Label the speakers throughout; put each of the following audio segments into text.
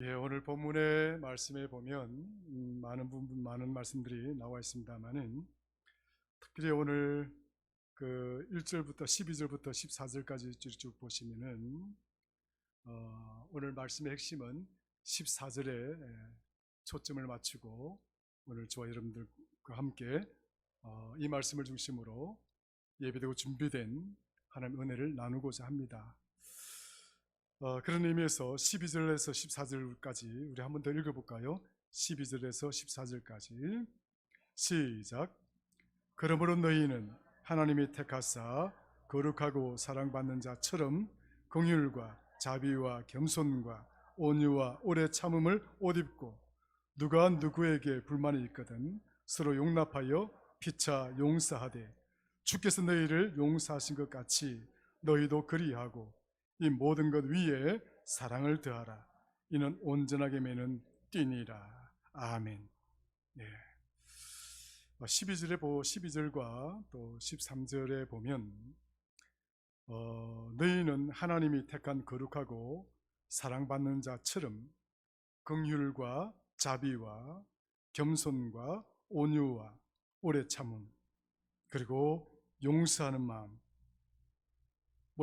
Speaker 1: 오늘 본문의 말씀에 보면 많은 말씀들이 나와 있습니다만은 특별히 오늘 그 1절부터 12절부터 14절까지 쭉 보시면은 오늘 말씀의 핵심은 14절에 초점을 맞추고 오늘 저와 여러분들과 함께 이 말씀을 중심으로 예배되고 준비된 하나님의 은혜를 나누고자 합니다. 그런 의미에서 12절에서 14절까지 우리 한 번 더 읽어볼까요? 12절에서 14절까지 시작. 그러므로 너희는 하나님이 택하사 거룩하고 사랑받는 자처럼 긍휼과 자비와 겸손과 온유와 오래 참음을 옷 입고, 누가 누구에게 불만이 있거든 서로 용납하여 피차 용서하되 주께서 너희를 용서하신 것 같이 너희도 그리하고 이 모든 것 위에 사랑을 더하라. 이는 온전하게 매는 띠니라. 아멘. 네. 12절과 또 13절에 보면 너희는 하나님이 택한 거룩하고 사랑받는 자처럼 긍휼과 자비와 겸손과 온유와 오래 참음 그리고 용서하는 마음,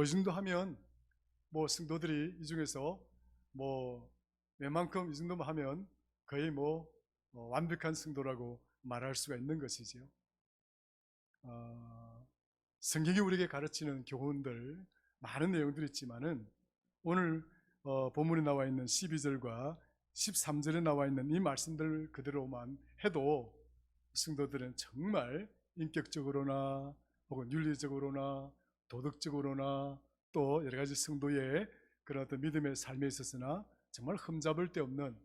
Speaker 1: 이 정도 하면 성도들이 이 중에서 웬만큼 이 정도만 하면 거의 완벽한 성도라고 말할 수가 있는 것이지요. 성경이 우리에게 가르치는 교훈들 많은 내용들이 있지만은 오늘 본문에 나와 있는 12절과 13절에 나와 있는 이 말씀들 그대로만 해도 성도들은 정말 인격적으로나 혹은 윤리적으로나 도덕적으로나 또 여러 가지 성도의 그런 어떤 믿음의 삶에 있어서나 정말 흠잡을 데 없는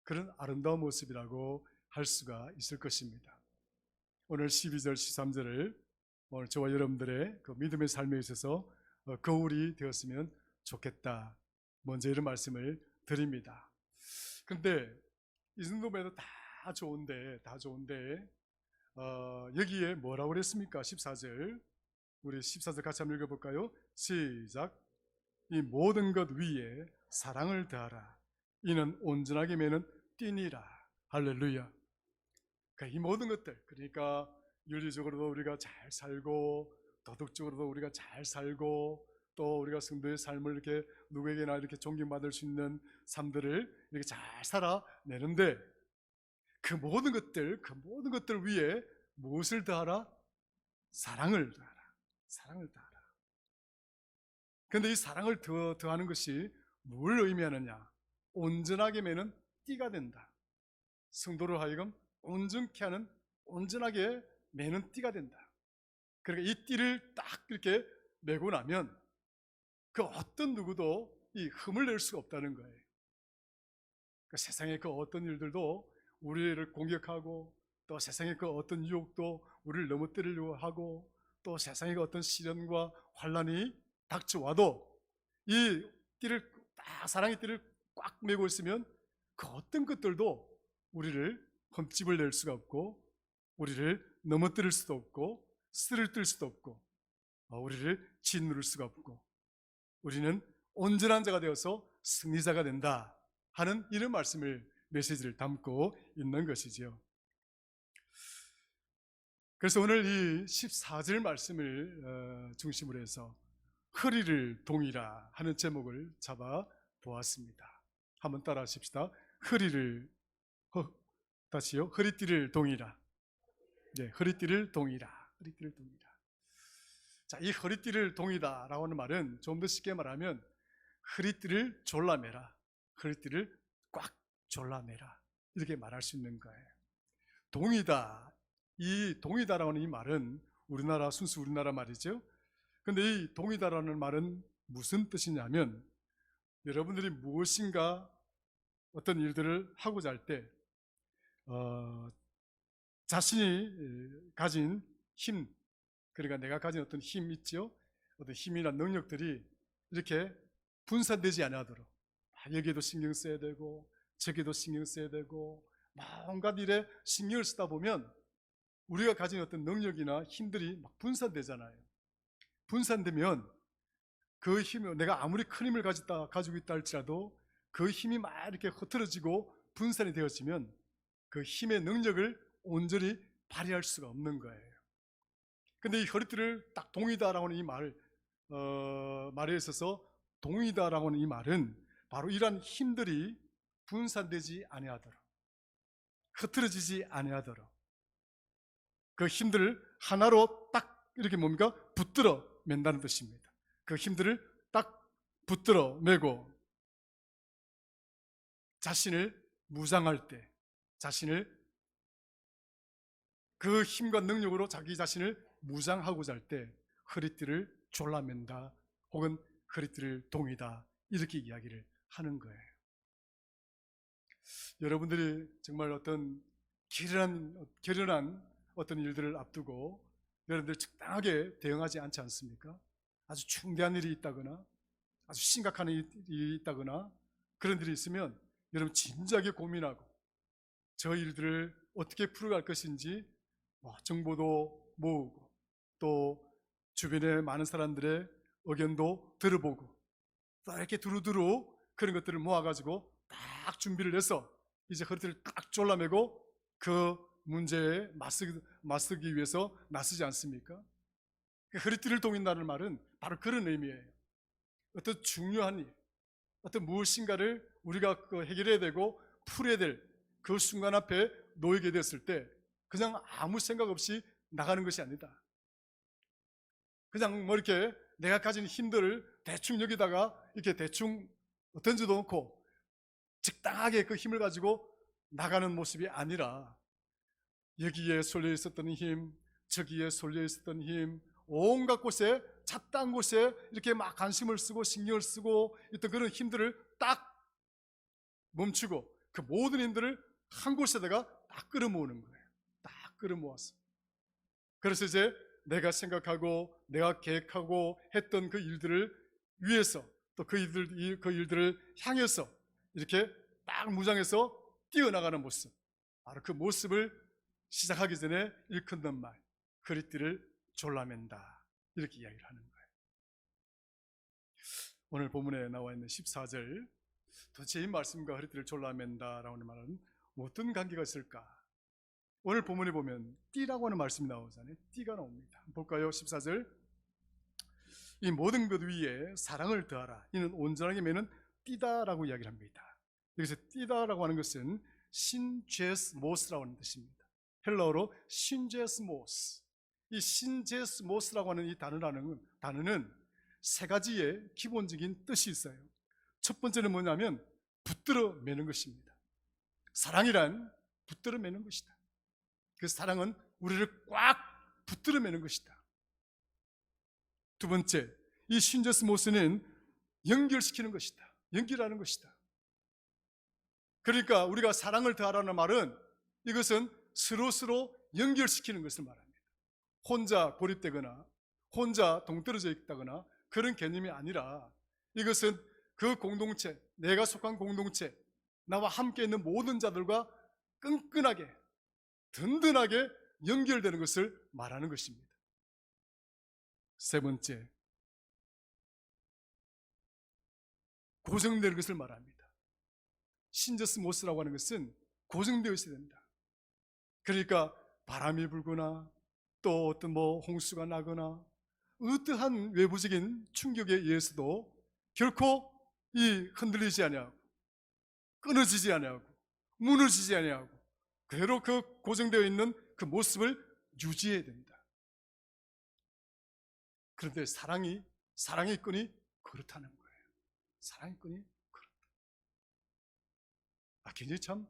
Speaker 1: 그런 아름다운 모습이라고 할 수가 있을 것입니다. 오늘 12절, 13절을 오늘 저와 여러분들의 그 믿음의 삶에 있어서 거울이 되었으면 좋겠다. 먼저 이런 말씀을 드립니다. 그런데 이 정도면 다 좋은데 여기에 뭐라고 그랬습니까? 14절. 우리 14절 같이 한번 읽어볼까요? 시작. 이 모든 것 위에 사랑을 더하라. 이는 온전하게 매는 띠니라. 할렐루야. 그러니까 이 모든 것들, 그러니까 윤리적으로도 우리가 잘 살고 도덕적으로도 우리가 잘 살고 또 우리가 성도의 삶을 이렇게 누구에게나 이렇게 존경받을 수 있는 삶들을 이렇게 잘 살아내는데 그 모든 것들 위에 무엇을 더하라? 사랑을 더하라. 사랑을 더하라. 그런데 이 사랑을 더하는 것이 뭘 의미하느냐? 온전하게 매는 띠가 된다. 성도를 하여금 온전케 하는, 온전하게 매는 띠가 된다. 그러니까 이 띠를 딱 이렇게 매고 나면 그 어떤 누구도 이 흠을 낼 수가 없다는 거예요. 그러니까 세상의 그 어떤 일들도 우리를 공격하고 또 세상의 그 어떤 유혹도 우리를 넘어뜨리려고 하고 또 세상의 그 어떤 시련과 환난이 닥쳐와도 이 띠를 딱 사랑의 띠를 꽉 메고 있으면 그 어떤 것들도 우리를 흠집을 낼 수가 없고 우리를 넘어뜨릴 수도 없고 쓰러뜨릴 수도 없고 우리를 짓누를 수가 없고 우리는 온전한 자가 되어서 승리자가 된다 하는 이런 말씀을 메시지를 담고 있는 것이지요. 그래서 오늘 이 14절 말씀을 중심으로 해서 허리를 동이라 하는 제목을 잡아 보았습니다. 한번 따라 하십시다. 다시요. 허리띠를 동이라. 네, 허리띠를 동이라. 허리띠를 동이라. 자, 이 허리띠를 동이다라고 하는 말은 좀 더 쉽게 말하면 허리띠를 졸라매라. 허리띠를 꽉 졸라매라. 이렇게 말할 수 있는 거예요. 동이다. 이 동이다라고 하는 이 말은 순수 우리나라 말이죠. 그런데 이 동이다라는 말은 무슨 뜻이냐면 여러분들이 무엇인가 어떤 일들을 하고자 할 때 자신이 가진 힘, 그러니까 내가 가진 어떤 힘 있죠? 어떤 힘이나 능력들이 이렇게 분산되지 않도록 여기에도 신경 써야 되고 저기에도 신경 써야 되고 온갖 일에 신경을 쓰다 보면 우리가 가진 어떤 능력이나 힘들이 막 분산되잖아요. 분산되면 그 힘을 내가 아무리 큰 힘을 가지고 있다 할지라도 그 힘이 막 이렇게 흐트러지고 분산이 되어지면 그 힘의 능력을 온전히 발휘할 수가 없는 거예요. 근데 이 허리띠를 딱 동이다라고 하는 이 말에 있어서 동이다라고 하는 이 말은 바로 이러한 힘들이 분산되지 아니하도록, 흐트러지지 아니하도록 그 힘들을 하나로 딱 이렇게 뭡니까? 붙들어 맨다는 뜻입니다. 그 힘들을 딱 붙들어 매고 자신을 무장할 때, 자신을 그 힘과 능력으로 자기 자신을 무장하고자 할 때 허리띠를 졸라맨다 혹은 허리띠를 동이다 이렇게 이야기를 하는 거예요. 여러분들이 정말 어떤 결연한 어떤 일들을 앞두고 여러분들 적당하게 대응하지 않지 않습니까? 아주 중대한 일이 있다거나 아주 심각한 일이 있다거나 그런 일이 있으면 여러분 진지하게 고민하고 저 일들을 어떻게 풀어갈 것인지 정보도 모으고 또 주변에 많은 사람들의 의견도 들어보고 또 이렇게 두루두루 그런 것들을 모아가지고 딱 준비를 해서 이제 허리띠를 딱 졸라매고 그 문제에 맞서기 위해서 나서지 않습니까? 허리띠를 동인다는 말은 바로 그런 의미예요. 어떤 중요한 일, 어떤 무엇인가를 우리가 해결해야 되고 풀어야 될 그 순간 앞에 놓이게 됐을 때 그냥 아무 생각 없이 나가는 것이 아니다. 그냥 이렇게 내가 가진 힘들을 대충 여기다가 이렇게 대충 던져도 놓고 적당하게 그 힘을 가지고 나가는 모습이 아니라 여기에 쏠려 있었던 힘, 저기에 쏠려 있었던 힘, 온갖 곳에 잣단 곳에 이렇게 막 관심을 쓰고 신경을 쓰고 있던 그런 힘들을 딱 멈추고 그 모든 힘들을 한 곳에다가 딱 끌어모으는 거예요. 딱 끌어모았어. 그래서 이제 내가 생각하고 내가 계획하고 했던 그 일들을 위해서 또 그 일들을 향해서 이렇게 딱 무장해서 뛰어나가는 모습, 바로 그 모습을 시작하기 전에 일컫는 말, 허리띠를 졸라맨다 이렇게 이야기를 하는 거예요. 오늘 본문에 나와 있는 14절, 도대체 이 말씀과 허리띠를 졸라맨다라고 하는 말은 어떤 관계가 있을까? 오늘 본문에 보면 띠라고 하는 말씀이 나오잖아요. 띠가 나옵니다. 볼까요? 14절, 이 모든 것 위에 사랑을 더하라. 이는 온전하게 매는 띠다라고 이야기를 합니다. 여기서 띠다라고 하는 것은 신제스모스라고 하는 뜻입니다. 헬라어로 신제스모스. 이 신제스모스라고 하는 이 단어는 세 가지의 기본적인 뜻이 있어요. 첫 번째는 뭐냐면 붙들어 매는 것입니다. 사랑이란 붙들어 매는 것이다. 그 사랑은 우리를 꽉 붙들어 매는 것이다. 두 번째, 이 신제스모스는 연결시키는 것이다. 연결하는 것이다. 그러니까 우리가 사랑을 더하라는 말은 이것은 서로 연결시키는 것을 말합니다. 혼자 고립되거나 혼자 동떨어져 있다거나 그런 개념이 아니라 이것은 그 공동체, 내가 속한 공동체, 나와 함께 있는 모든 자들과 끈끈하게 든든하게 연결되는 것을 말하는 것입니다. 세 번째, 고정되는 것을 말합니다. 신저스모스라고 하는 것은 고정되어 있어야 된다. 그러니까 바람이 불거나 또 어떤 홍수가 나거나 어떠한 외부적인 충격에 의해서도 결코 이 흔들리지 아니하고 끊어지지 아니하고 무너지지 아니하고 그대로 그 고정되어 있는 그 모습을 유지해야 된다. 그런데 사랑의 끈이 그렇다는 거예요. 사랑의 끈이 그렇다. 굉장히 참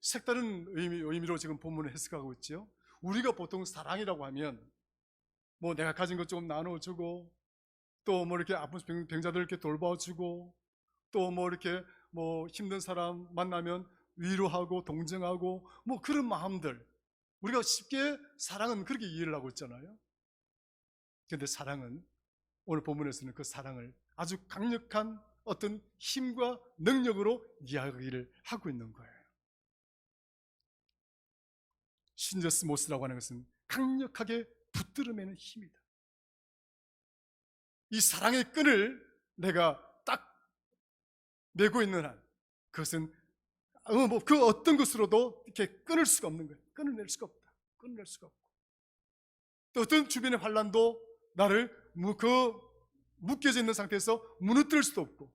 Speaker 1: 색다른 의미로 지금 본문을 해석하고 있죠. 우리가 보통 사랑이라고 하면 내가 가진 것 조금 나눠주고 또 이렇게 아픈 병자들 이렇게 돌봐주고 또 이렇게 힘든 사람 만나면 위로하고 동정하고 그런 마음들, 우리가 쉽게 사랑은 그렇게 이해를 하고 있잖아요. 그런데 사랑은 오늘 본문에서는 그 사랑을 아주 강력한 어떤 힘과 능력으로 이야기를 하고 있는 거예요. 신저스모스라고 하는 것은 강력하게 붙들어매는 힘이다. 이 사랑의 끈을 내가 딱 메고 있는 한 그것은 그 어떤 것으로도 이렇게 끊을 수가 없는 거예요. 끊어낼 수가 없다. 끊어낼 수가 없고, 또 어떤 주변의 환란도 나를 묶여져 있는 상태에서 무너뜨릴 수도 없고,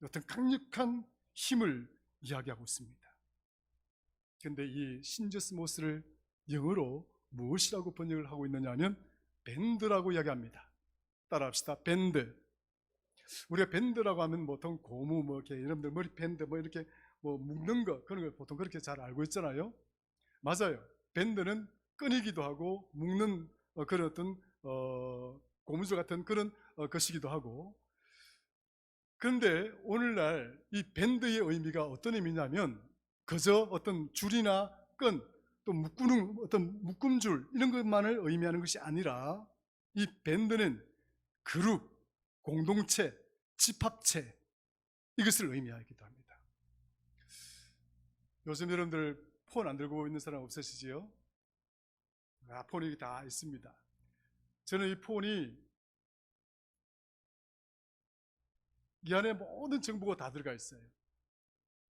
Speaker 1: 어떤 강력한 힘을 이야기하고 있습니다. 그런데 이 신저스모스를 영어로 무엇이라고 번역을 하고 있느냐 하면 밴드라고 이야기합니다. 따라합시다. 밴드. 우리가 밴드라고 하면 보통 고무 이렇게 여러분들 머리 밴드 이렇게 묶는 거, 그런 걸 보통 그렇게 잘 알고 있잖아요. 맞아요. 밴드는 끈이기도 하고 묶는 그런 어떤 고무줄 같은 그런 것이기도 하고. 그런데 오늘날 이 밴드의 의미가 어떤 의미냐면 그저 어떤 줄이나 끈, 또 묶는 어떤 묶음줄 이런 것만을 의미하는 것이 아니라 이 밴드는 그룹, 공동체, 집합체, 이것을 의미하기도 합니다. 요즘 여러분들 폰 안 들고 있는 사람 없으시지요? 폰이 다 있습니다. 저는 이 폰이 이 안에 모든 정보가 다 들어가 있어요.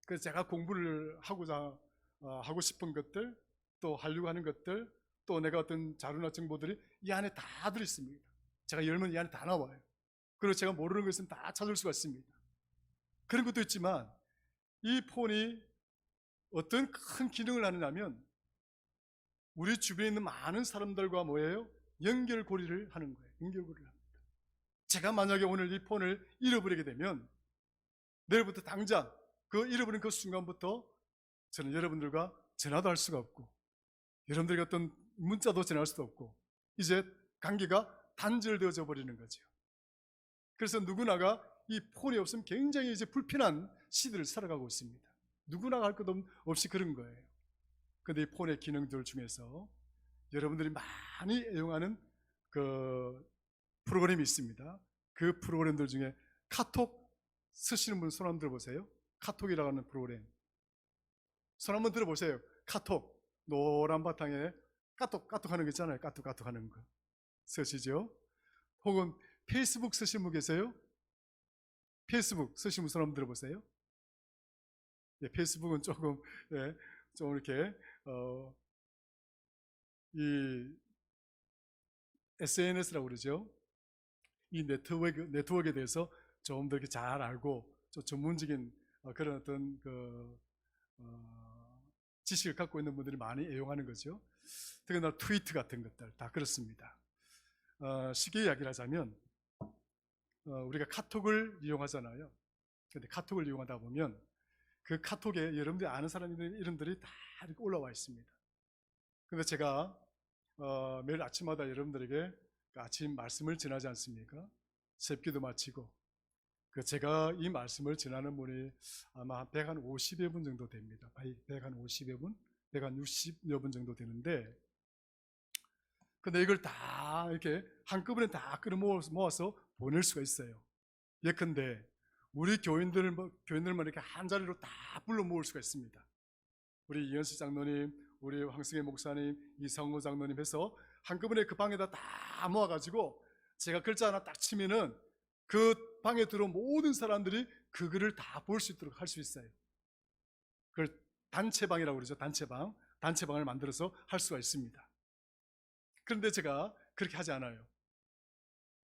Speaker 1: 그래서 제가 공부를 하고 싶은 것들, 또 하려고 하는 것들, 또 내가 어떤 자료나 정보들이 이 안에 다 들어있습니다. 제가 열면 이 안에 다 나와요. 그리고 제가 모르는 것은 다 찾을 수가 있습니다. 그런 것도 있지만 이 폰이 어떤 큰 기능을 하느냐면 우리 주변에 있는 많은 사람들과 뭐예요? 연결고리를 하는 거예요. 연결고리를 합니다. 제가 만약에 오늘 이 폰을 잃어버리게 되면 내일부터 당장 그 잃어버린 그 순간부터 저는 여러분들과 전화도 할 수가 없고 여러분들에게 어떤 문자도 전할 수도 없고 이제 관계가 단절되어져 버리는 거죠. 그래서 누구나가 이 폰이 없으면 굉장히 이제 불편한 시대를 살아가고 있습니다. 누구나가 할 것 없이 그런 거예요. 그런데 이 폰의 기능들 중에서 여러분들이 많이 애용하는 그 프로그램이 있습니다. 그 프로그램들 중에 카톡 쓰시는 분 손 한번 들어보세요. 카톡이라고 하는 프로그램 손 한번 들어보세요. 카톡 노란 바탕에 까똑 하는 거 있잖아요. 까똑 하는 거 쓰시죠? 혹은 페이스북 쓰시는 분 계세요? 페이스북 쓰시는 분 손 한번 들어보세요. 예, 페이스북은 조금 좀 이렇게 이 SNS라고 그러죠. 이 네트워크에 대해서 좀 더 이렇게 잘 알고 좀 전문적인 그런 어떤 지식을 갖고 있는 분들이 많이 애용하는 거죠. 특히나 트위트 같은 것들 다 그렇습니다. 쉽게 이야기를 하자면 우리가 카톡을 이용하잖아요. 근데 카톡을 이용하다 보면 그 카톡에 여러분들이 아는 사람들 이름들이 다 이렇게 올라와 있습니다. 근데 제가 매일 아침마다 여러분들에게 아침 말씀을 전하지 않습니까? 새기도 마치고 제가 이 말씀을 전하는 분이 아마 150여 분 정도 됩니다. 150여 분, 160여 분 정도 되는데, 근데 이걸 다 이렇게 한꺼번에 다 끌어모아서 보낼 수가 있어요. 예컨대 우리 교인들만 이렇게 한 자리로 다 불러 모을 수가 있습니다. 우리 이현수 장로님, 우리 황승혜 목사님, 이성호 장로님 해서 한꺼번에 그 방에다 다 모아가지고 제가 글자 하나 딱 치면은 그 방에 들어온 모든 사람들이 그 글을 다 볼 수 있도록 할 수 있어요. 그걸 단체방이라고 그러죠. 단체방을 만들어서 할 수가 있습니다. 그런데 제가 그렇게 하지 않아요.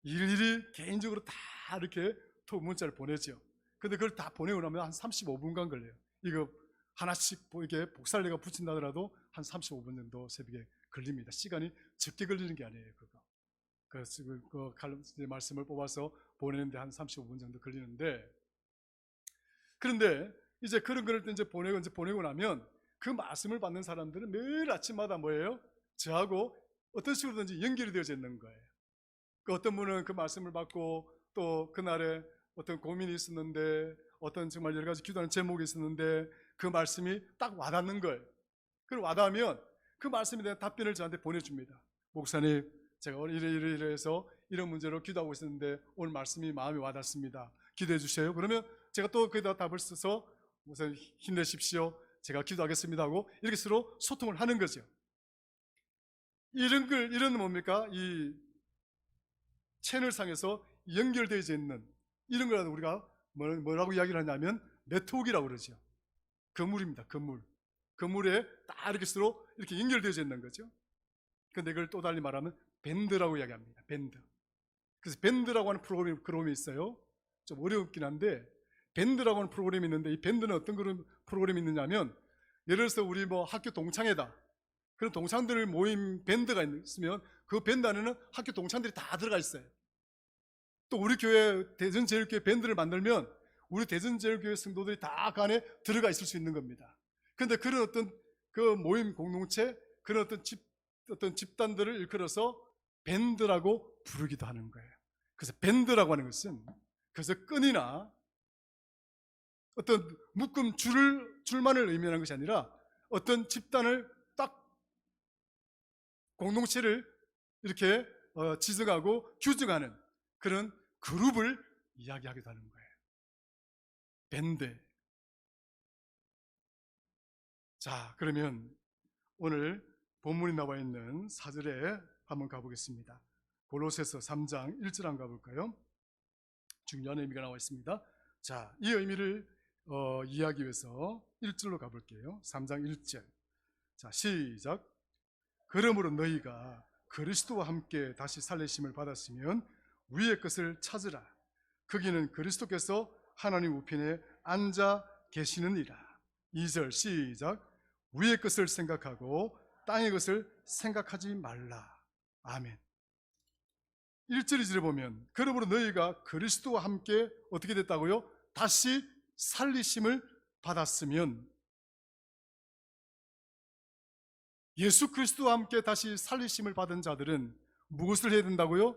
Speaker 1: 일일이 개인적으로 다 이렇게 문자를 보내죠. 근데 그걸 다 보내고 나면 한 35분간 걸려요. 이거 하나씩 이렇게 복사를 내가 붙인다 하더라도 한 35분 정도 새벽에 걸립니다. 시간이 적게 걸리는 게 아니에요. 그래서 그 말씀을 뽑아서 보내는데 한 35분 정도 걸리는데, 그런데 이제 그런 거를 이제 보내고 나면 그 말씀을 받는 사람들은 매일 아침마다 뭐예요? 저하고 어떤 식으로든지 연결이 되어져 있는 거예요. 그 어떤 분은 그 말씀을 받고 또 그날에 어떤 고민이 있었는데 어떤 정말 여러 가지 기도하는 제목이 있었는데 그 말씀이 딱 와닿는 거예요. 그리고 와닿으면 그 말씀에 대한 답변을 저한테 보내줍니다. 목사님, 제가 오늘 이래 해서 이런 문제로 기도하고 있었는데 오늘 말씀이 마음에 와닿습니다. 기도해 주세요. 그러면 제가 또 거기다 답을 써서 우선 힘내십시오. 제가 기도하겠습니다 하고 이렇게 서로 소통을 하는 거죠. 이런 뭡니까? 이 채널상에서 연결되어 있는 이런 거라도 우리가 뭐라고 이야기를 하냐면 네트워크라고 그러죠. 건물입니다. 건물에 딱 이렇게 서로 이렇게 연결되어져 있는 거죠. 근데 이걸 또 달리 말하면 밴드라고 이야기합니다. 밴드. 그래서 밴드라고 하는 프로그램이 있어요. 좀 어렵긴 한데 밴드라고 하는 프로그램이 있는데, 이 밴드는 어떤 그런 프로그램이 있느냐면, 예를 들어서 우리 뭐 학교 동창회다. 그런 동창들 모임 밴드가 있으면 그 밴드 안에는 학교 동창들이 다 들어가 있어요. 또 우리 교회 대전제일교회 밴드를 만들면 우리 대전제일교회 성도들이 다 그 안에 들어가 있을 수 있는 겁니다. 그런데 그런 어떤 그 모임 공동체, 그런 어떤 집단들을 일컬어서 밴드라고 부르기도 하는 거예요. 그래서 밴드라고 하는 것은 그래서 끈이나 어떤 묶음 줄만을 의미하는 것이 아니라 어떤 집단을 딱 공동체를 이렇게 지정하고 규정하는 그런 그룹을 이야기하기도 하는 거예요. 밴드. 자, 그러면 오늘 본문에 나와 있는 4절에 한번 가보겠습니다. 골로새서 3장 1절 한번 가볼까요? 중요한 의미가 나와 있습니다. 자, 이 의미를 이해하기 위해서 1절로 가볼게요. 3장 1절. 자, 시작. 그러므로 너희가 그리스도와 함께 다시 살리심을 받았으면 위의 것을 찾으라. 거기는 그리스도께서 하나님 우편에 앉아 계시느니라. 2절 시작. 위의 것을 생각하고 땅의 것을 생각하지 말라. 아멘. 1절 2절에 보면 그러므로 너희가 그리스도와 함께 어떻게 됐다고요? 다시 살리심을 받았으면, 예수 그리스도와 함께 다시 살리심을 받은 자들은 무엇을 해야 된다고요?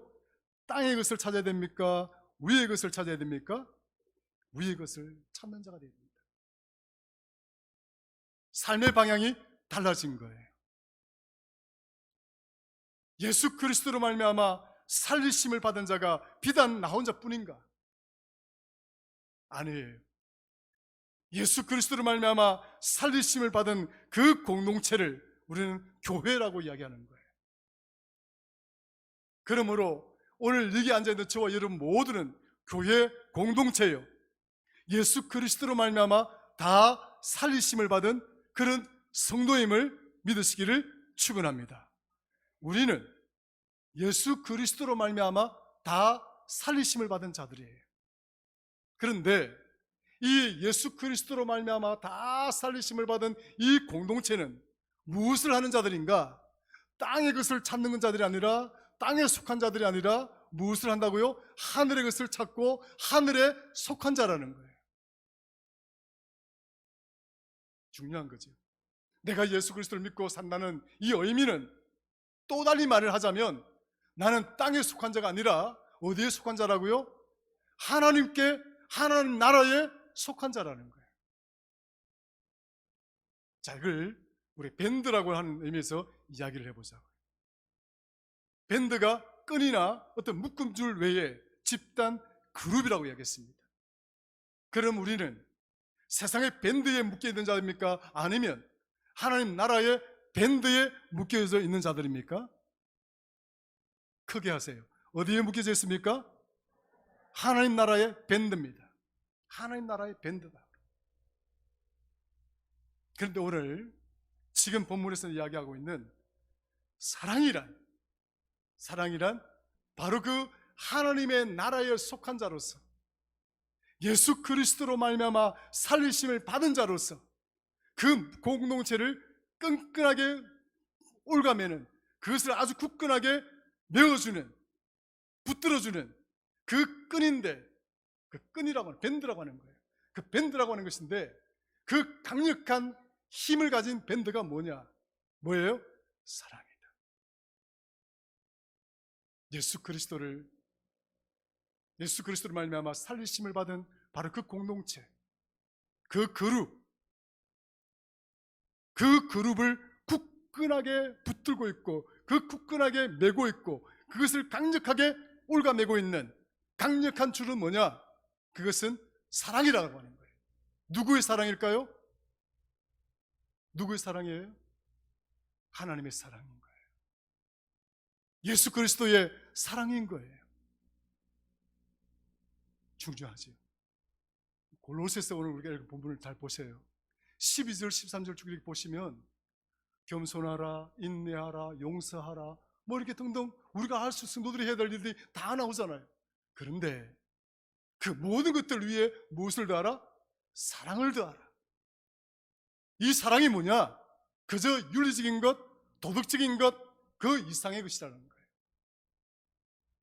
Speaker 1: 땅의 것을 찾아야 됩니까? 위의 것을 찾아야 됩니까? 위의 것을 찾는 자가 되야 됩니다. 삶의 방향이 달라진 거예요. 예수 그리스도로 말미암아 살리심을 받은 자가 비단 나 혼자뿐인가? 아니에요. 예수 그리스도로 말미암아 살리심을 받은 그 공동체를 우리는 교회라고 이야기하는 거예요. 그러므로 오늘 여기 앉아있는 저와 여러분 모두는 교회 공동체예요. 예수 그리스도로 말미암아 다 살리심을 받은 그런 성도임을 믿으시기를 축원합니다. 우리는 예수 그리스도로 말미암아 다 살리심을 받은 자들이에요. 그런데 이 예수 그리스도로 말미암아 다 살리심을 받은 이 공동체는 무엇을 하는 자들인가? 땅의 것을 찾는 자들이 아니라, 땅에 속한 자들이 아니라 무엇을 한다고요? 하늘의 것을 찾고 하늘에 속한 자라는 거예요. 중요한 거죠. 내가 예수 그리스도를 믿고 산다는 이 의미는 또 달리 말을 하자면 나는 땅에 속한 자가 아니라 어디에 속한 자라고요? 하나님께, 하나님 나라에 속한 자라는 거예요. 자, 이걸 우리 밴드라고 하는 의미에서 이야기를 해보자고요. 밴드가 끈이나 어떤 묶음줄 외에 집단, 그룹이라고 이야기했습니다. 그럼 우리는 세상의 밴드에 묶여 있는 자입니까? 아니면 하나님 나라의 밴드에 묶여져 있는 자들입니까? 크게 하세요. 어디에 묶여져 있습니까? 하나님 나라의 밴드입니다. 하나님 나라의 밴드다. 그런데 오늘 지금 본문에서 이야기하고 있는 사랑이란 바로 그 하나님의 나라에 속한 자로서, 예수 그리스도로 말미암아 살리심을 받은 자로서 그 공동체를 끈끈하게 올가매는, 그것을 아주 굳건하게 메어주는, 붙들어주는 그 끈인데, 그 끈이라고 하는, 밴드라고 하는 거예요. 그 밴드라고 하는 것인데, 그 강력한 힘을 가진 밴드가 뭐예요? 사랑이다. 예수 그리스도를 말미암아 살리심을 받은 바로 그 공동체, 그 그룹을 굳건하게 붙들고 있고, 그 굳건하게 메고 있고, 그것을 강력하게 올가매고 있는 강력한 줄은 뭐냐? 그것은 사랑이라고 하는 거예요. 누구의 사랑일까요? 누구의 사랑이에요? 하나님의 사랑인 거예요. 예수 그리스도의 사랑인 거예요. 중요하지요. 골로새서 오늘 우리가 읽은 본문을 잘 보세요. 12절 13절 쭉 이렇게 보시면 겸손하라, 인내하라, 용서하라 뭐 이렇게 등등 우리가 할 수 있는 성도들이 해야 될 일들이 다 나오잖아요. 그런데 그 모든 것들 위에 무엇을 더하라? 사랑을 더하라. 이 사랑이 뭐냐? 그저 윤리적인 것, 도덕적인 것, 그 이상의 것이라는 거예요.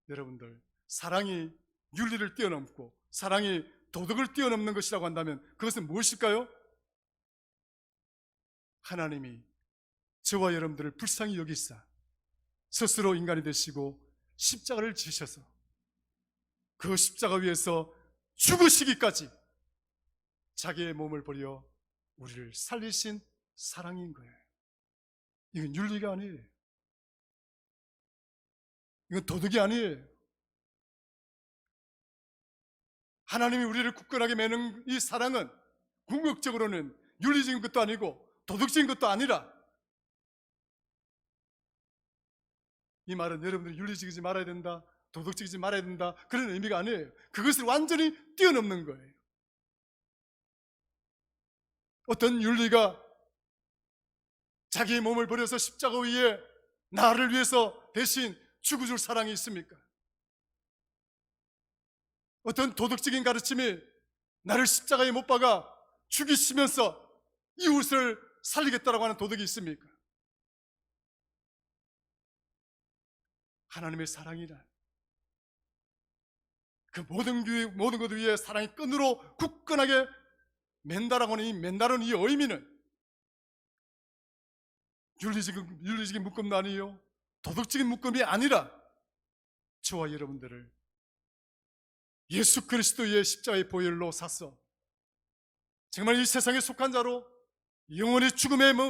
Speaker 1: 여러분들, 사랑이 윤리를 뛰어넘고 사랑이 도덕을 뛰어넘는 것이라고 한다면 그것은 무엇일까요? 하나님이 저와 여러분들을 불쌍히 여기사 스스로 인간이 되시고 십자가를 지셔서 그 십자가 위에서 죽으시기까지 자기의 몸을 버려 우리를 살리신 사랑인 거예요. 이건 윤리가 아니에요. 이건 도덕이 아니에요. 하나님이 우리를 굳건하게 매는 이 사랑은 궁극적으로는 윤리적인 것도 아니고 도덕적인 것도 아니라, 이 말은 여러분들이 윤리적이지 말아야 된다, 도덕적이지 말아야 된다 그런 의미가 아니에요. 그것을 완전히 뛰어넘는 거예요. 어떤 윤리가 자기의 몸을 버려서 십자가 위에 나를 위해서 대신 죽어줄 사랑이 있습니까? 어떤 도덕적인 가르침이 나를 십자가에 못 박아 죽이시면서 이웃을 살리겠다라고 하는 도덕이 있습니까? 하나님의 사랑이란 그 모든 것 위에 사랑의 끈으로 굳건하게 맨다라고 하는 이 맨다는 이 의미는 윤리적인 묶음도 아니에요, 도덕적인 묶음이 아니라 저와 여러분들을 예수 그리스도의 십자가의 보혈로 사서 정말 이 세상에 속한 자로 영원히 죽음의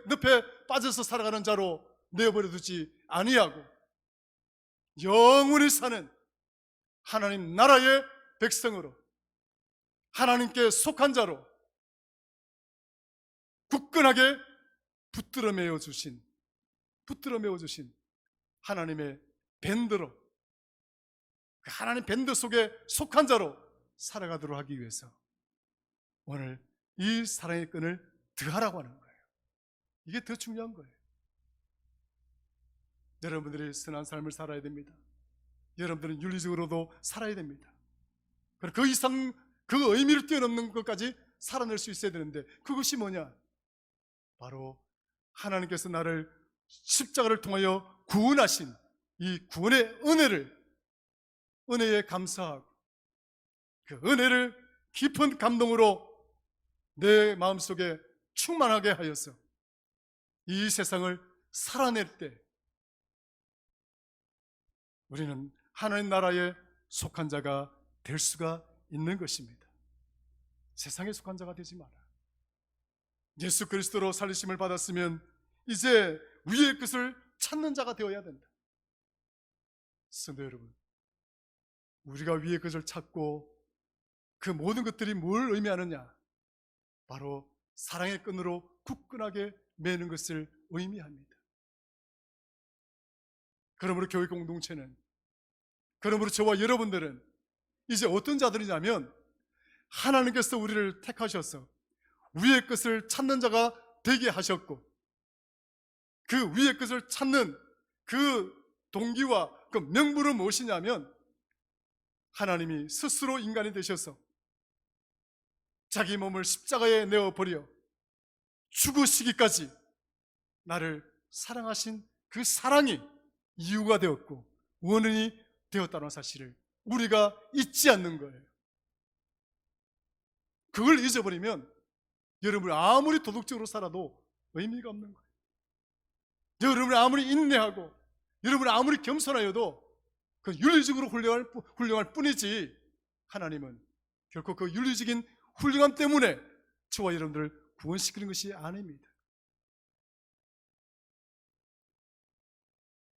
Speaker 1: 늪에 빠져서 살아가는 자로 내어버려 두지 아니하고 영원히 사는 하나님 나라의 백성으로 하나님께 속한 자로 굳건하게 붙들어 메워 주신 하나님의 밴드로, 그 하나님 밴드 속에 속한 자로 살아가도록 하기 위해서 오늘 이 사랑의 끈을 더하라고 하는 거예요. 이게 더 중요한 거예요. 여러분들이 선한 삶을 살아야 됩니다. 여러분들은 윤리적으로도 살아야 됩니다. 그리고 그 이상 그 의미를 뛰어넘는 것까지 살아낼 수 있어야 되는데, 그것이 뭐냐? 바로 하나님께서 나를 십자가를 통하여 구원하신 이 구원의 은혜에 감사하고 그 은혜를 깊은 감동으로 내 마음속에 충만하게 하여서 이 세상을 살아낼 때 우리는 하나님 나라에 속한 자가 될 수가 있는 것입니다. 세상에 속한 자가 되지 마라. 예수 그리스도로 살리심을 받았으면 이제 위의 것을 찾는 자가 되어야 된다. 성도 여러분, 우리가 위의 것을 찾고 그 모든 것들이 뭘 의미하느냐? 바로 사랑의 끈으로 굳건하게 매는 것을 의미합니다. 그러므로 교회 공동체는, 그러므로 저와 여러분들은 이제 어떤 자들이냐면 하나님께서 우리를 택하셔서 위의 것을 찾는 자가 되게 하셨고, 그 위의 것을 찾는 그 동기와 그 명분은 무엇이냐면 하나님이 스스로 인간이 되셔서 자기 몸을 십자가에 내어버려 죽으시기까지 나를 사랑하신 그 사랑이 이유가 되었고 원인이 되었다는 사실을 우리가 잊지 않는 거예요. 그걸 잊어버리면 여러분이 아무리 도덕적으로 살아도 의미가 없는 거예요. 여러분이 아무리 인내하고 여러분이 아무리 겸손하여도 그 윤리적으로 훌륭할 뿐이지, 하나님은 결코 그 윤리적인 훌륭함 때문에 저와 여러분들을 구원시키는 것이 아닙니다.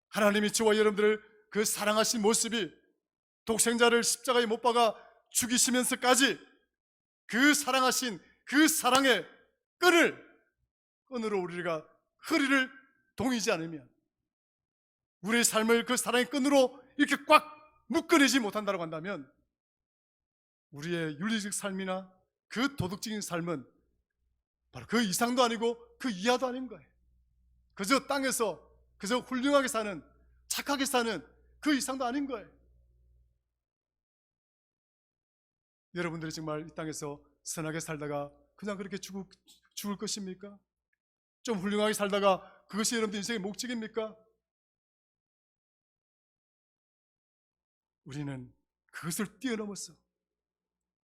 Speaker 1: 하나님이 저와 여러분들을 그 사랑하신 모습이 독생자를 십자가에 못 박아 죽이시면서까지 그 사랑하신 그 사랑의 끈으로 우리가 허리를 동이지 않으면, 우리의 삶을 그 사랑의 끈으로 이렇게 꽉 묶어내지 못한다고 한다면 우리의 윤리적 삶이나 그 도덕적인 삶은 바로 그 이상도 아니고 그 이하도 아닌 거예요. 그저 땅에서 그저 훌륭하게 사는, 착하게 사는 그 이상도 아닌 거예요. 여러분들이 정말 이 땅에서 선하게 살다가 그냥 그렇게 죽을 것입니까? 좀 훌륭하게 살다가 그것이 여러분들 인생의 목적입니까? 우리는 그것을 뛰어넘어서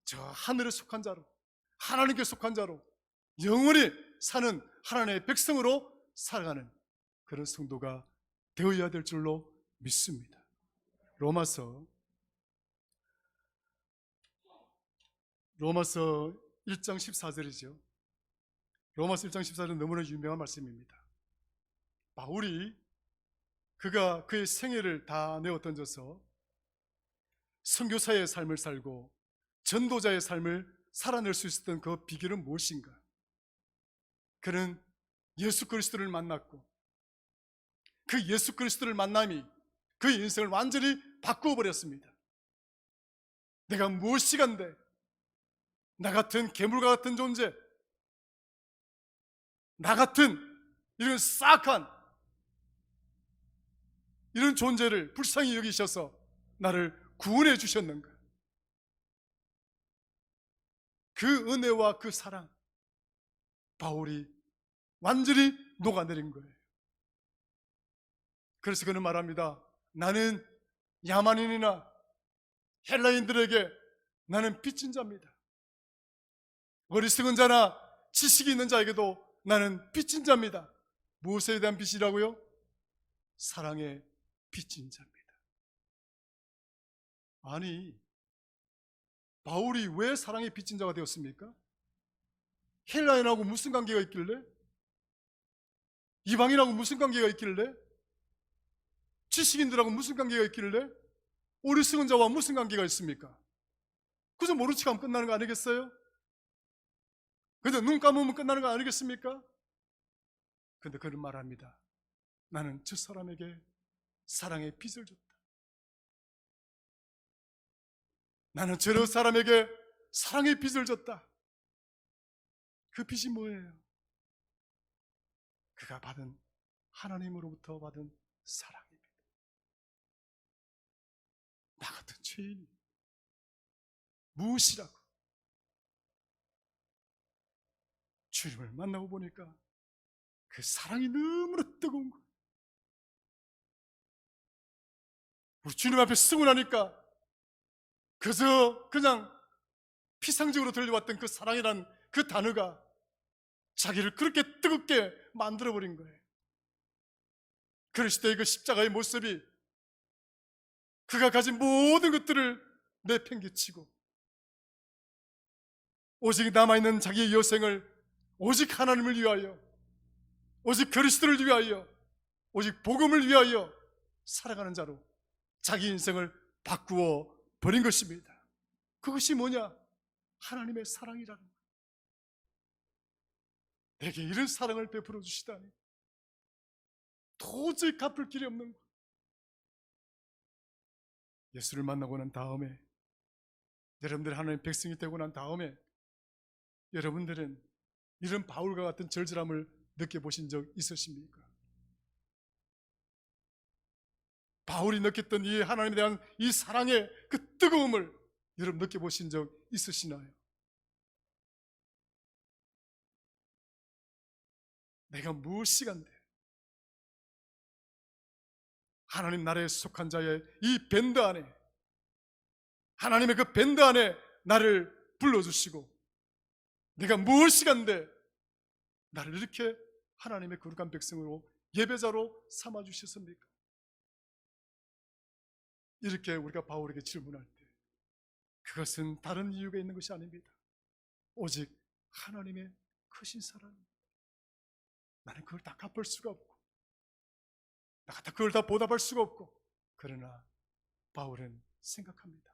Speaker 1: 저 하늘에 속한 자로, 하나님께 속한 자로 영원히 사는 하나님의 백성으로 살아가는 그런 성도가 되어야 될 줄로 믿습니다. 로마서 1장 14절이죠. 로마서 1장 14절은 너무나 유명한 말씀입니다. 바울이 그가 그의 생애를 다 내어 던져서 선교사의 삶을 살고 전도자의 삶을 살아낼 수 있었던 그 비결은 무엇인가? 그는 예수 그리스도를 만났고 그 예수 그리스도를 만남이 그의 인생을 완전히 바꾸어 버렸습니다. 내가 무엇이간데 나 같은 괴물과 같은 존재, 나 같은 이런 싹한 이런 존재를 불쌍히 여기셔서 나를 구원해 주셨는가? 그 은혜와 그 사랑, 바울이 완전히 녹아내린 거예요. 그래서 그는 말합니다. 나는 야만인이나 헬라인들에게 나는 빚진 자입니다. 어리석은 자나 지식이 있는 자에게도 나는 빚진 자입니다. 무엇에 대한 빚이라고요? 사랑의 빚진 자입니다. 아니, 바울이 왜 사랑의 빚진 자가 되었습니까? 헬라인하고 무슨 관계가 있길래? 이방인하고 무슨 관계가 있길래? 지식인들하고 무슨 관계가 있길래? 어리석은 자와 무슨 관계가 있습니까? 그저 모른 척하면 끝나는 거 아니겠어요? 그저 눈 감으면 끝나는 거 아니겠습니까? 근데 그는 말합니다. 나는 저 사람에게 사랑의 빚을 줬다. 나는 저 사람에게 사랑의 빚을 줬다. 그 빚이 뭐예요? 그가 받은 하나님으로부터 받은 사랑입니다. 나 같은 죄인이 무엇이라고 주님을 만나고 보니까 그 사랑이 너무나 뜨거운 거예요. 우리 주님 앞에 서고 나니까 그냥 피상적으로 들려왔던 그 사랑이라는 그 단어가 자기를 그렇게 뜨겁게 만들어버린 거예요. 그리스도의 그 십자가의 모습이 그가 가진 모든 것들을 내팽개치고 오직 남아있는 자기의 여생을 오직 하나님을 위하여, 오직 그리스도를 위하여, 오직 복음을 위하여 살아가는 자로 자기 인생을 바꾸어 버린 것입니다. 그것이 뭐냐? 하나님의 사랑이라는 거예요. 내게 이런 사랑을 베풀어 주시다니 도저히 갚을 길이 없는 거예요. 예수를 만나고 난 다음에, 여러분들이 하나님의 백성이 되고 난 다음에 여러분들은 이런 바울과 같은 절절함을 느껴보신 적 있으십니까? 바울이 느꼈던 이 하나님에 대한 이 사랑의 그 뜨거움을 여러분 느껴보신 적 있으시나요? 내가 무엇이간데 하나님 나라에 속한 자의 이 밴드 안에, 하나님의 그 밴드 안에 나를 불러주시고 내가 무엇이간데 나를 이렇게 하나님의 거룩한 백성으로 예배자로 삼아주셨습니까? 이렇게 우리가 바울에게 질문할 때 그것은 다른 이유가 있는 것이 아닙니다. 오직 하나님의 크신 사랑입니다. 나는 그걸 다 갚을 수가 없고 내가 그걸 다 보답할 수가 없고, 그러나 바울은 생각합니다.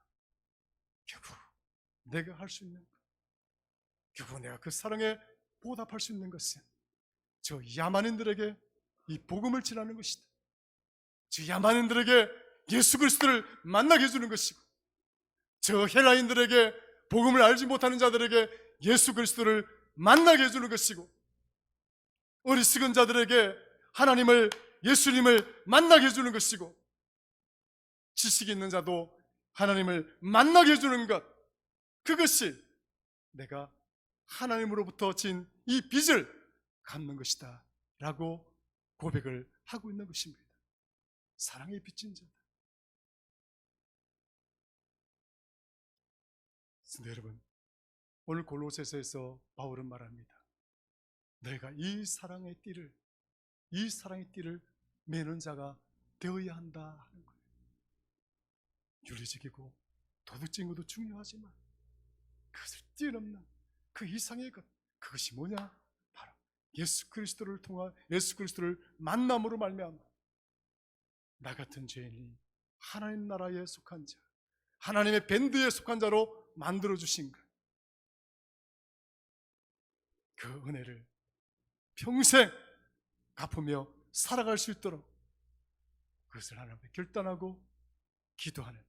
Speaker 1: 결국 내가 할 수 있는 것, 결국 내가 그 사랑에 보답할 수 있는 것은 저 야만인들에게 이 복음을 전하는 것이다. 저 야만인들에게 예수 그리스도를 만나게 해주는 것이고, 저 헬라인들에게 복음을 알지 못하는 자들에게 예수 그리스도를 만나게 해주는 것이고, 어리석은 자들에게 하나님을, 예수님을 만나게 해주는 것이고, 지식이 있는 자도 하나님을 만나게 해주는 것, 그것이 내가 하나님으로부터 진 이 빚을 갚는 것이다 라고 고백을 하고 있는 것입니다. 사랑의 빚진 자다. 여러분, 오늘 골로새서에서 바울은 말합니다. 내가 이 사랑의 띠를 매는 자가 되어야 한다 하는 거예요. 윤리적이고 도덕적인 것도 중요하지만 그것을 뛰어넘는 그 이상의 것, 그것이 뭐냐? 바로 예수 그리스도를 만남으로 말미암아 나 같은 죄인이 하나님 나라에 속한 자, 하나님의 밴드에 속한 자로 만들어주신 것, 그 은혜를 평생 갚으며 살아갈 수 있도록 그것을 하나님께 결단하고 기도하는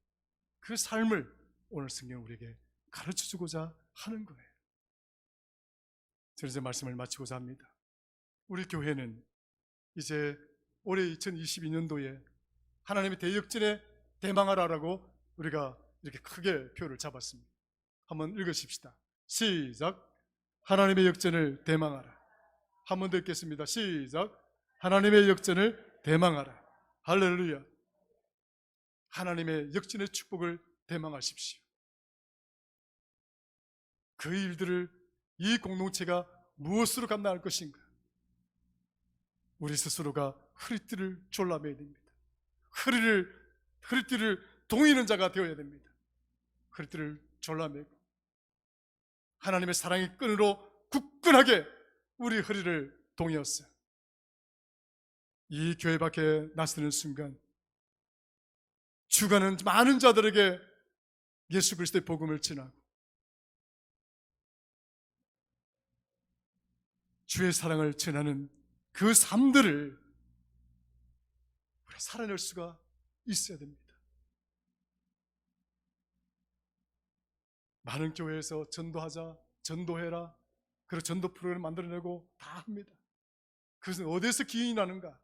Speaker 1: 그 삶을 오늘 성경 우리에게 가르쳐주고자 하는 거예요. 저는 이제 말씀을 마치고자 합니다. 우리 교회는 이제 올해 2022년도에 하나님의 대역전에 대망하라라고 우리가 이렇게 크게 표를 잡았습니다. 한번 읽으십시다. 시작. 하나님의 역전을 대망하라. 한 번 더 읽겠습니다. 시작. 하나님의 역전을 대망하라. 할렐루야. 하나님의 역전의 축복을 대망하십시오. 그 일들을 이 공동체가 무엇으로 감당할 것인가? 우리 스스로가 허리띠를 졸라매야 됩니다. 허리띠를 동이는 자가 되어야 됩니다. 허리띠를 졸라매고 하나님의 사랑의 끈으로 굳건하게 우리 허리를 동이었어요. 이 교회 밖에 나서는 순간 죽어가는 많은 자들에게 예수 그리스도의 복음을 전하고 주의 사랑을 전하는 그 삶들을 우리가 살아낼 수가 있어야 됩니다. 많은 교회에서 전도하자, 전도해라, 그리고 전도 프로그램 만들어내고 다 합니다. 그것은 어디에서 기인이 나는가?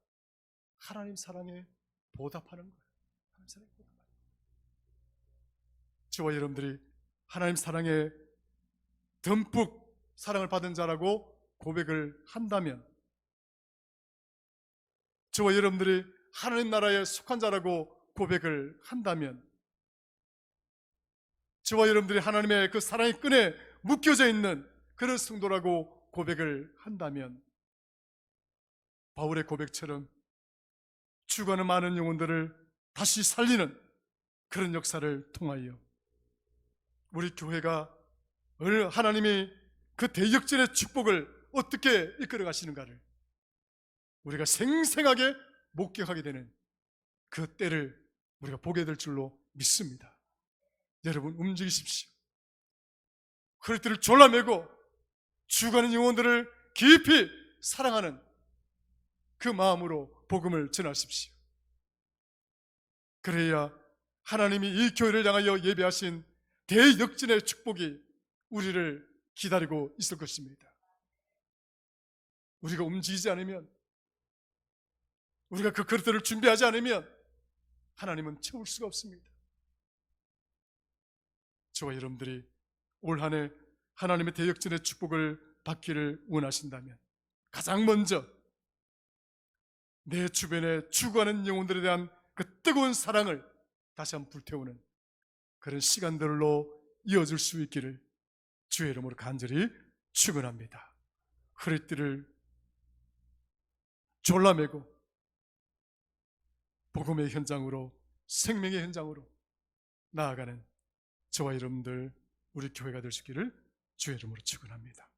Speaker 1: 하나님 사랑에 보답하는 거예요. 하나님 사랑에 보답하는 거예요. 저와 여러분들이 하나님 사랑에 듬뿍 사랑을 받은 자라고 고백을 한다면, 저와 여러분들이 하나님 나라에 속한 자라고 고백을 한다면, 저와 여러분들이 하나님의 그 사랑의 끈에 묶여져 있는 그런 성도라고 고백을 한다면, 바울의 고백처럼 죽어가는 많은 영혼들을 다시 살리는 그런 역사를 통하여 우리 교회가 하나님이 그 대역전의 축복을 어떻게 이끌어 가시는가를 우리가 생생하게 목격하게 되는 그 때를 우리가 보게 될 줄로 믿습니다. 여러분, 움직이십시오. 허리띠를 졸라매고 죽어가는 영혼들을 깊이 사랑하는 그 마음으로 복음을 전하십시오. 그래야 하나님이 이 교회를 향하여 예비하신 대역전의 축복이 우리를 기다리고 있을 것입니다. 우리가 움직이지 않으면, 우리가 그 그릇들을 준비하지 않으면 하나님은 채울 수가 없습니다. 저와 여러분들이 올 한 해 하나님의 대역전의 축복을 받기를 원하신다면 가장 먼저 내 주변에 죽어가는 영혼들에 대한 그 뜨거운 사랑을 다시 한번 불태우는 그런 시간들로 이어질 수 있기를 주의 이름으로 간절히 축원합니다. 허리띠를 졸라매고 복음의 현장으로, 생명의 현장으로 나아가는 저와 여러분들, 우리 교회가 될 수 있기를 주의 이름으로 축원합니다.